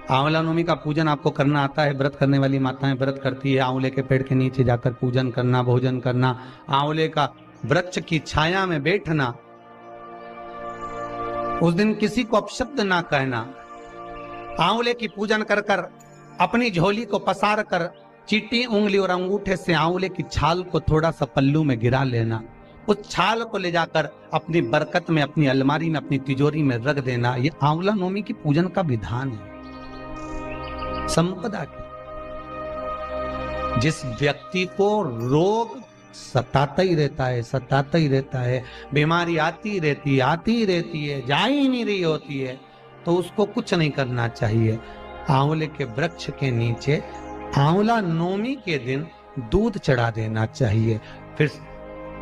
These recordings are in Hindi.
आंवला नवमी का पूजन आपको करना आता है। व्रत करने वाली माताएं व्रत करती है, आंवले के पेड़ के नीचे जाकर पूजन करना, भोजन करना, आंवले का वृक्ष की छाया में बैठना, उस दिन किसी को अपशब्द ना कहना, आंवले की पूजन कर कर अपनी झोली को पसार कर चीटी उंगली और अंगूठे से आंवले की छाल को थोड़ा सा पल्लू में गिरा लेना, उस छाल को ले जाकर अपनी बरकत में, अपनी अलमारी में, अपनी तिजोरी में रख देना। ये आंवला नवमी की पूजन का विधान है। संपदा की, जिस व्यक्ति को रोग सताता ही रहता है, सताता ही रहता है, बीमारी आती रहती है, जा ही नहीं रही होती है, तो उसको कुछ नहीं करना चाहिए। आंवले के वृक्ष के नीचे आंवला नवमी के दिन दूध चढ़ा देना चाहिए, फिर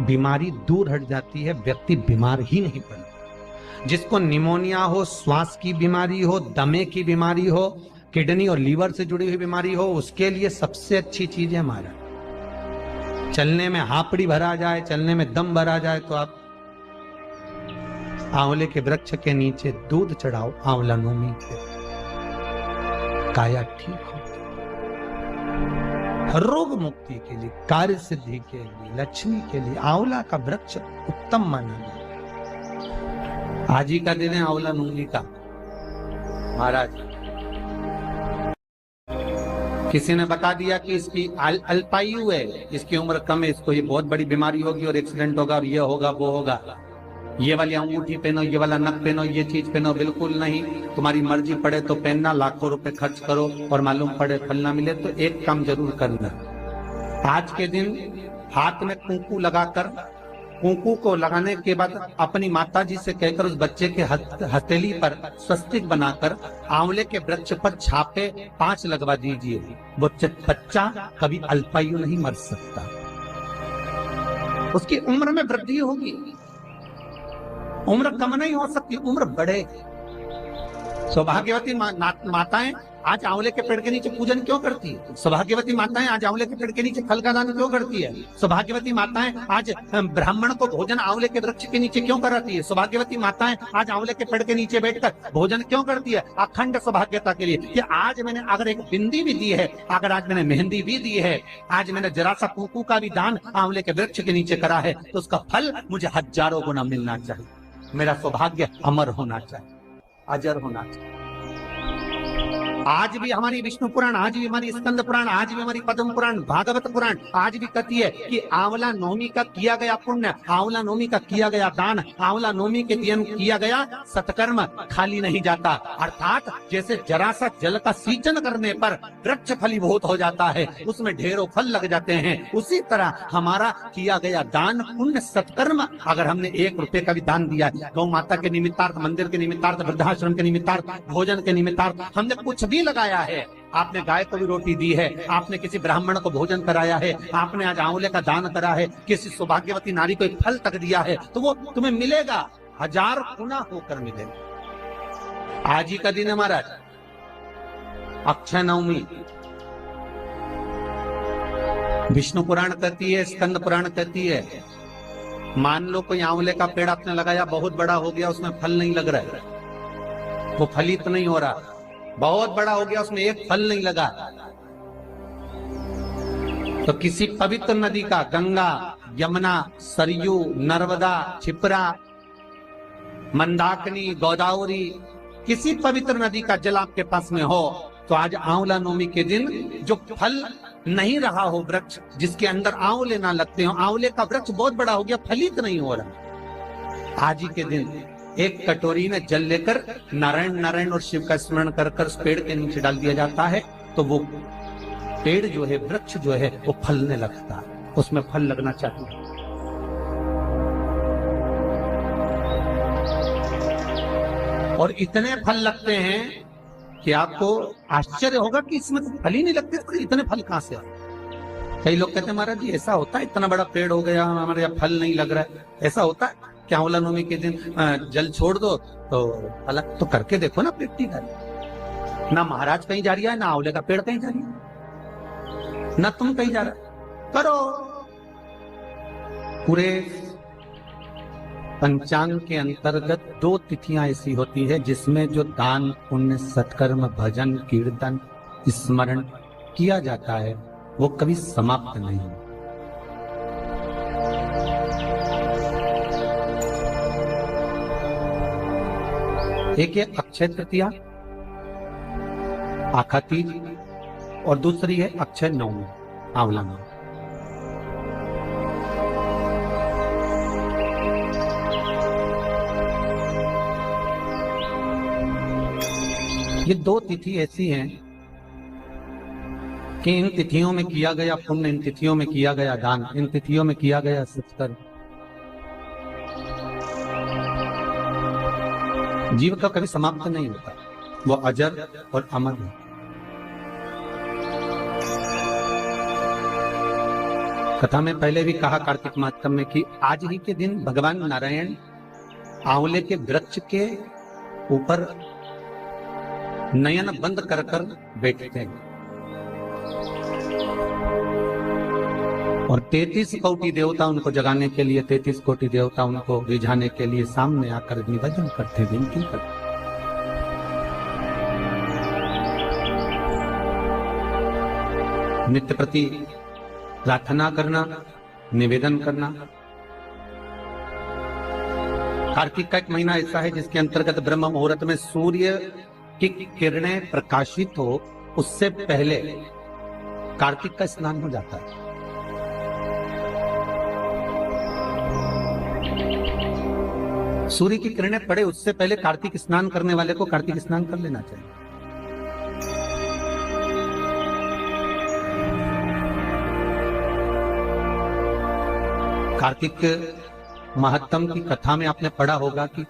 बीमारी दूर हट जाती है, व्यक्ति बीमार ही नहीं पड़ता। जिसको निमोनिया हो, श्वास की बीमारी हो, दमे की बीमारी हो, किडनी और लीवर से जुड़ी हुई बीमारी हो, उसके लिए सबसे अच्छी चीज है हमारा, चलने में हापड़ी भरा जाए, चलने में दम भरा जाए, तो आप आंवले के वृक्ष के नीचे दूध चढ़ाओ आंवला नवमी के, काया ठीक हो, रोग मुक्ति के लिए, कार्य सिद्धि के लिए, लक्ष्मी के लिए आंवला का वृक्ष उत्तम माना गया। आज ही का दिन है आंवला नवमी का। महाराज किसी ने बता दिया कि इसकी अल्पायु है, इसकी उम्र कम है, इसको ये बहुत बड़ी बीमारी होगी और एक्सीडेंट होगा और ये होगा वो होगा, ये वाली अंगूठी पहनो, ये वाला नक पहनो, ये चीज पहनो, बिल्कुल नहीं। तुम्हारी मर्जी पड़े तो पहनना, लाखों रुपए खर्च करो और मालूम पड़े फल ना मिले, तो एक काम जरूर करना। आज के दिन हाथ में कुंकू लगाकर, कुंकू को लगाने के बाद अपनी माताजी से कहकर उस बच्चे के हथेली पर स्वस्तिक बनाकर आंवले के वृक्ष पर छापे 5 लगवा दीजिए। वो बच्चा कभी अल्पायु नहीं मर सकता, उसकी उम्र में वृद्धि होगी। उम्र कम नहीं हो सकती, उम्र बढ़े। सौभाग्यवती माताएं आज आंवले के पेड़ के नीचे पूजन क्यों करती है? सौभाग्यवती माताएं आज आंवले के पेड़ के नीचे फल का दान क्यों करती है? सौभाग्यवती माताएं आज ब्राह्मण को भोजन आंवले के वृक्ष के नीचे क्यों कराती है? सौभाग्यवती माताएं आज आंवले के पेड़ के नीचे बैठकर भोजन क्यों करती है? अखंड सौभाग्यता के लिए कि आज मैंने अगर एक बिंदी भी दी है, अगर आज मैंने मेहंदी भी दी है, आज मैंने जरा सा कुंकू का भी दान आंवले के वृक्ष के नीचे करा है, तो उसका फल मुझे हजारों गुना मिलना चाहिए। मेरा सौभाग्य अमर होना चाहिए, अजर होना चाहिए। आज भी हमारी विष्णु पुराण, आज भी हमारी स्कंद पुराण, आज भी हमारी पद्म पुराण, भागवत पुराण आज भी कहती है कि आंवला नवमी का किया गया पुण्य, आंवला नवमी का किया गया दान, आंवला नवमी के दिन किया गया सत्कर्म खाली नहीं जाता। अर्थात जैसे जरा सा जल का सिंचन करने पर वृक्ष फलीभूत हो जाता है, उसमें ढेरों फल लग जाते हैं, उसी तरह हमारा किया गया दान पुण्य सत्कर्म, अगर हमने 1 रुपए का भी दान दिया, गौ माता के निमित्तार्थ, मंदिर के निमित्तार्थ, वृद्धाश्रम के निमित्तार्थ, भोजन के निमित्तार्थ, हमने कुछ भी लगाया है, आपने गाय को भी रोटी दी है, आपने किसी ब्राह्मण को भोजन कराया है, आपने आज आंवले का दान करा है, किसी सौभाग्यवती नारी को एक फल तक दिया है, तो वो तुम्हें मिलेगा, 1000 गुना होकर मिलेगा। आज ही का दिन है महाराज, अक्षय नवमी। विष्णु पुराण कहती है, स्कंद पुराण कहती है, मान लो कोई आंवले का पेड़ आपने लगाया, बहुत बड़ा हो गया, उसमें फल नहीं लग रहा है, वो फलित नहीं हो रहा, बहुत बड़ा हो गया, उसमें एक फल नहीं लगा, तो किसी पवित्र नदी का, गंगा, यमुना, सरयू, नर्मदा, क्षिप्रा, मंदाकिनी, गोदावरी, किसी पवित्र नदी का जल आपके पास में हो, तो आज आंवला नवमी के दिन जो फल नहीं रहा हो, वृक्ष जिसके अंदर आंवले ना लगते हो, आंवले का वृक्ष बहुत बड़ा हो गया, फलित नहीं हो रहा, आज ही के दिन एक कटोरी में जल लेकर नारायण नारायण और शिव का स्मरण कर कर उस पेड़ के नीचे डाल दिया जाता है, तो वो पेड़ जो है, वृक्ष जो है, वो फलने लगता है, उसमें फल लगना चाहिए। और इतने फल लगते हैं कि आपको आश्चर्य होगा कि इसमें तो फल ही नहीं लगते, तो इतने फल कहां से आए? कई लोग कहते हैं महाराज जी ऐसा होता है, इतना बड़ा पेड़ हो गया, हमारे यहाँ फल नहीं लग रहा है, ऐसा होता है क्या? आंवला नवमी के दिन जल छोड़ दो तो अलग, तो करके देखो ना प्रैक्टिकल। ना महाराज कहीं जा रहा है, ना आंवले का पेड़ कहीं जा रही है, ना तुम कहीं जा रहा है, करो। पूरे पंचांग के अंतर्गत 2 तिथियां ऐसी होती है जिसमें जो दान पुण्य सत्कर्म भजन कीर्तन स्मरण किया जाता है वो कभी समाप्त नहीं है। एक है अक्षय तृतीया आखा तीज और दूसरी है अक्षय नवमी आंवला नवमी। ये 2 तिथि ऐसी हैं कि इन तिथियों में किया गया पुण्य, इन तिथियों में किया गया दान, इन तिथियों में किया गया सत्कर्म जीव का कभी समाप्त नहीं होता, वो अजर और अमर है। कथा में पहले भी कहा कार्तिक मातम में कि आज ही के दिन भगवान नारायण आंवले के वृक्ष के ऊपर नयन बंद कर कर बैठते हैं और 33 कोटि देवता उनको जगाने के लिए, 33 कोटि देवता उनको रिझाने के लिए सामने आकर निवेदन करते, विनती करते। नित्य प्रति प्रार्थना करना, निवेदन करना। कार्तिक का एक महीना ऐसा है जिसके अंतर्गत ब्रह्म मुहूर्त में सूर्य की किरणें प्रकाशित हो उससे पहले कार्तिक का स्नान हो जाता है। सूर्य की किरणें पड़े उससे पहले कार्तिक स्नान करने वाले को कार्तिक स्नान कर लेना चाहिए। कार्तिक महत्तम की कथा में आपने पढ़ा होगा कि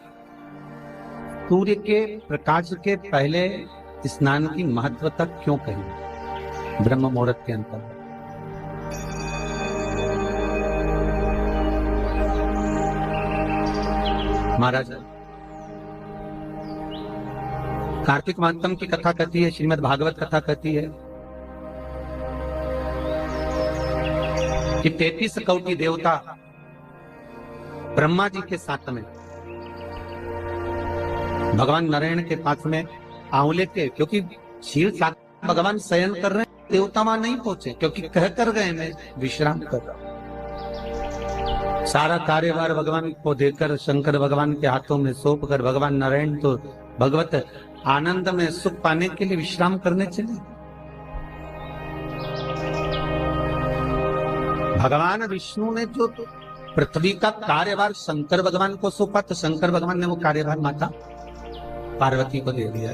सूर्य के प्रकाश के पहले स्नान की महत्वता क्यों कही ब्रह्म मुहूर्त के अंतर्गत। महाराज कार्तिक महत्तम की कथा कहती है, श्रीमद् भागवत कथा कहती है कि 33 कोटि देवता ब्रह्मा जी के साथ में भगवान नारायण के पास में आंवले के, क्योंकि क्षीर सागर भगवान शयन कर रहे हैं, देवता वहां नहीं पहुंचे क्योंकि कह कर गए मैं विश्राम कर रहा हूं। सारा कार्यभार भगवान को देकर शंकर भगवान के हाथों में सौंप कर भगवान नारायण तो भगवत आनंद में सुख पाने के लिए विश्राम करने चले। भगवान विष्णु ने जो पृथ्वी का कार्यभार शंकर भगवान को सौंपा तो शंकर भगवान ने वो कार्यभार माता पार्वती को दे दिया।